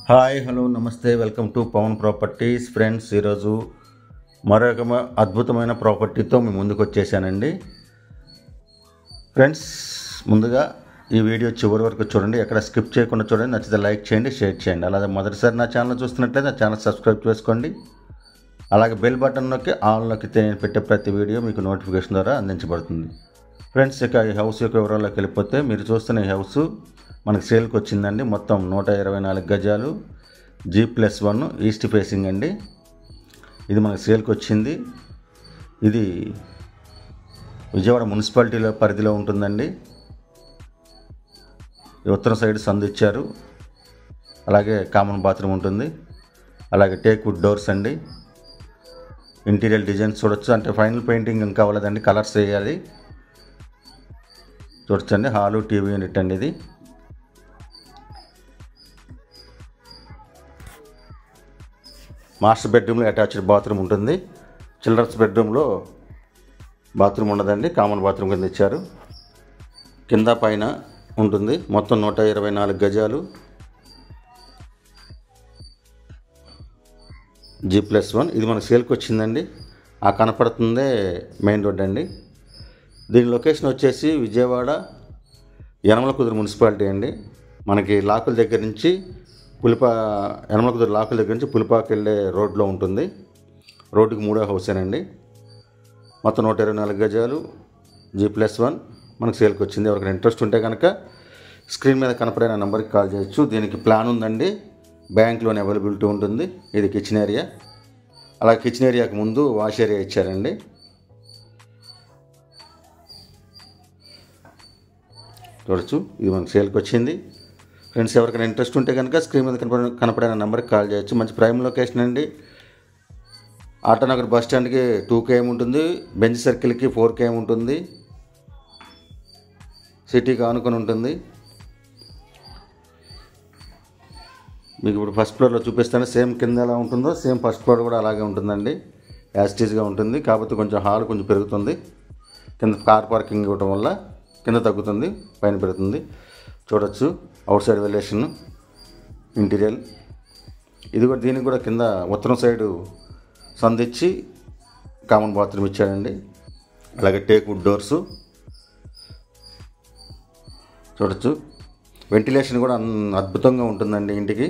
Hi hello నమస్తే welcome to Pavan properties friends. ఈరోజు మరొక అద్భుతమైన ప్రాపర్టీతో మీ ముందుకు వచ్చేసానండి. ఫ్రెండ్స్, ముందుగా ఈ వీడియో చివరి వరకు చూడండి, ఎక్కడ స్కిప్ చేయకుండా చూడండి. నచ్చితే లైక్ చేయండి, షేర్ చేయండి. అలాగే మొదటిసారి నా ఛానల్ చూస్తున్నట్లయితే నా ఛానల్ సబ్స్క్రైబ్ చేసుకోండి. అలాగే బెల్ బటన్ నొక్కి ఆల్ నొక్కితే నేను పెట్టే ప్రతి వీడియో మీకు నోటిఫికేషన్ ద్వారా అందించబడుతుంది. ఫ్రెండ్స్, ఇక ఈ హౌస్ యొక్క వివరాల్లోకి వెళ్ళిపోతే, మీరు చూస్తున్న ఈ హౌస్ మనకు సేల్కి వచ్చిందండి. మొత్తం 124 గజాలు, G+1 ఈస్ట్ ఫేసింగ్ అండి. ఇది మనకు సేల్కి వచ్చింది. ఇది విజయవాడ మున్సిపాలిటీలో పరిధిలో ఉంటుందండి. ఉత్తరం సైడ్ సందు ఇచ్చారు. అలాగే కామన్ బాత్రూమ్ ఉంటుంది. అలాగే టేక్ వుడ్ డోర్స్ అండి. ఇంటీరియర్ డిజైన్స్ చూడొచ్చు. అంటే ఫైనల్ పెయింటింగ్ ఇంకా అవ్వలేదండి, కలర్స్ వేయాలి. చూడొచ్చండి. హాలు, టీవీ యూనిట్ అండి. ఇది మాస్టర్ బెడ్రూమ్లో అటాచ్డ్ బాత్రూమ్ ఉంటుంది. చిల్డ్రన్స్ బెడ్రూమ్లో బాత్రూమ్ ఉండదండి, కామన్ బాత్రూమ్ కింద ఇచ్చారు. కింద పైన ఉంటుంది. మొత్తం 124 గజాలు, G+1. ఇది మనకు సేల్కి వచ్చిందండి. ఆ కనపడుతుందే మెయిన్ రోడ్ అండి. దీని లొకేషన్ వచ్చేసి విజయవాడ యనమలకుదురు మున్సిపాలిటీ అండి. మనకి లాకుల దగ్గర నుంచి యనమలకుదురు లాకుల దగ్గర నుంచి పులిపాకి వెళ్ళే రోడ్లో ఉంటుంది. రోడ్డుకి 3వ హౌసేనండి. మొత్తం 124 గజాలు, G+1 మనకు సేల్కి వచ్చింది. ఎవరికైనా ఇంట్రెస్ట్ ఉంటే కనుక స్క్రీన్ మీద కనపడే నా నెంబర్కి కాల్ చేయొచ్చు. దీనికి ప్లాన్ ఉందండి, బ్యాంక్ లోన్ అవైలబిలిటీ ఉంటుంది. ఇది కిచెన్ ఏరియా. అలాగే కిచెన్ ఏరియాకి ముందు వాష్ ఏరియా ఇచ్చారండి. చూడొచ్చు. ఇది మనకు సేల్కి వచ్చింది. ఫ్రెండ్స్, ఎవరికైనా ఇంట్రెస్ట్ ఉంటే కనుక స్క్రీన్ మీద కనపడిన నెంబర్కి కాల్ చేయొచ్చు. మంచి ప్రైమ్ లొకేషన్ అండి. ఆటోనగర్ బస్ స్టాండ్కి 2 km ఉంటుంది. బెంచ్ సర్కిల్కి 4 km ఉంటుంది. సిటీకి ఆనుకొని ఉంటుంది. మీకు ఇప్పుడు ఫస్ట్ ఫ్లోర్లో చూపిస్తాను. సేమ్ కింద ఎలా ఉంటుందో సేమ్ ఫస్ట్ ఫ్లోర్ కూడా అలాగే ఉంటుందండి. యాస్టీజ్గా ఉంటుంది. కాకపోతే కొంచెం హాల్ కొంచెం పెరుగుతుంది. కింద కార్ పార్కింగ్ ఇవ్వడం వల్ల కింద తగ్గుతుంది, పైన పెరుగుతుంది. చూడొచ్చు. Outside valuation, interior. ఇది కూడా దీనికి కూడా కింద ఉత్తరం సైడు సందిచ్చి కామన్ బాత్రూమ్ ఇచ్చాడండి. అలాగే టేక్ వుడ్ డోర్సు చూడొచ్చు. వెంటిలేషన్ కూడా అద్భుతంగా ఉంటుందండి ఇంటికి.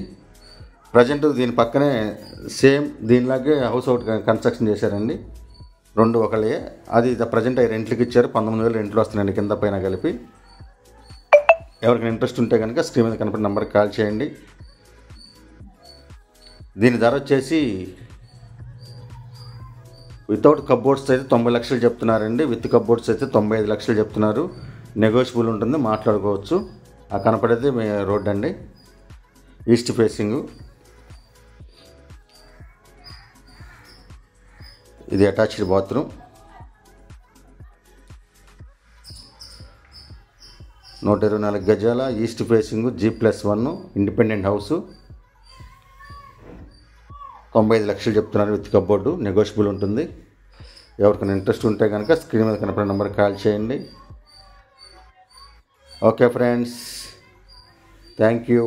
ప్రజెంట్ దీని పక్కనే సేమ్ దీనిలాగే హౌస్ ఒకటి కన్స్ట్రక్షన్ చేశారండి. 2 ఒకళ్ళే. అది ప్రజెంట్ అవి రెంట్లకి ఇచ్చారు. 19,000 రెంట్లు వస్తున్నాయండి కింద పైన కలిపి. ఎవరికైనా ఇంట్రెస్ట్ ఉంటే కనుక స్క్రీన్ మీద కనపడిన నెంబర్కి కాల్ చేయండి. దీని ధర వచ్చేసి వితౌట్ కప్బోర్డ్స్ అయితే 90 లక్షలు చెప్తున్నారండి. విత్ కప్బోర్డ్స్ అయితే 95 లక్షలు చెప్తున్నారు. నెగోషియబుల్ ఉంటుంది, మాట్లాడుకోవచ్చు. ఆ కనపడేది రోడ్ అండి, ఈస్ట్ ఫేసింగ్. ఇది అటాచ్డ్ బాత్రూమ్. 124 గజాల, east facing, G+1 independent house. 95 లక్షలు చెప్తున్నారు విత్ కప్బోర్డు. నెగోషియబుల్ ఉంటుంది. ఎవరికైనా ఇంట్రెస్ట్ ఉంటే కనుక స్క్రీన్ మీద కనపడే నెంబర్కి కాల్ చేయండి. Okay friends, thank you.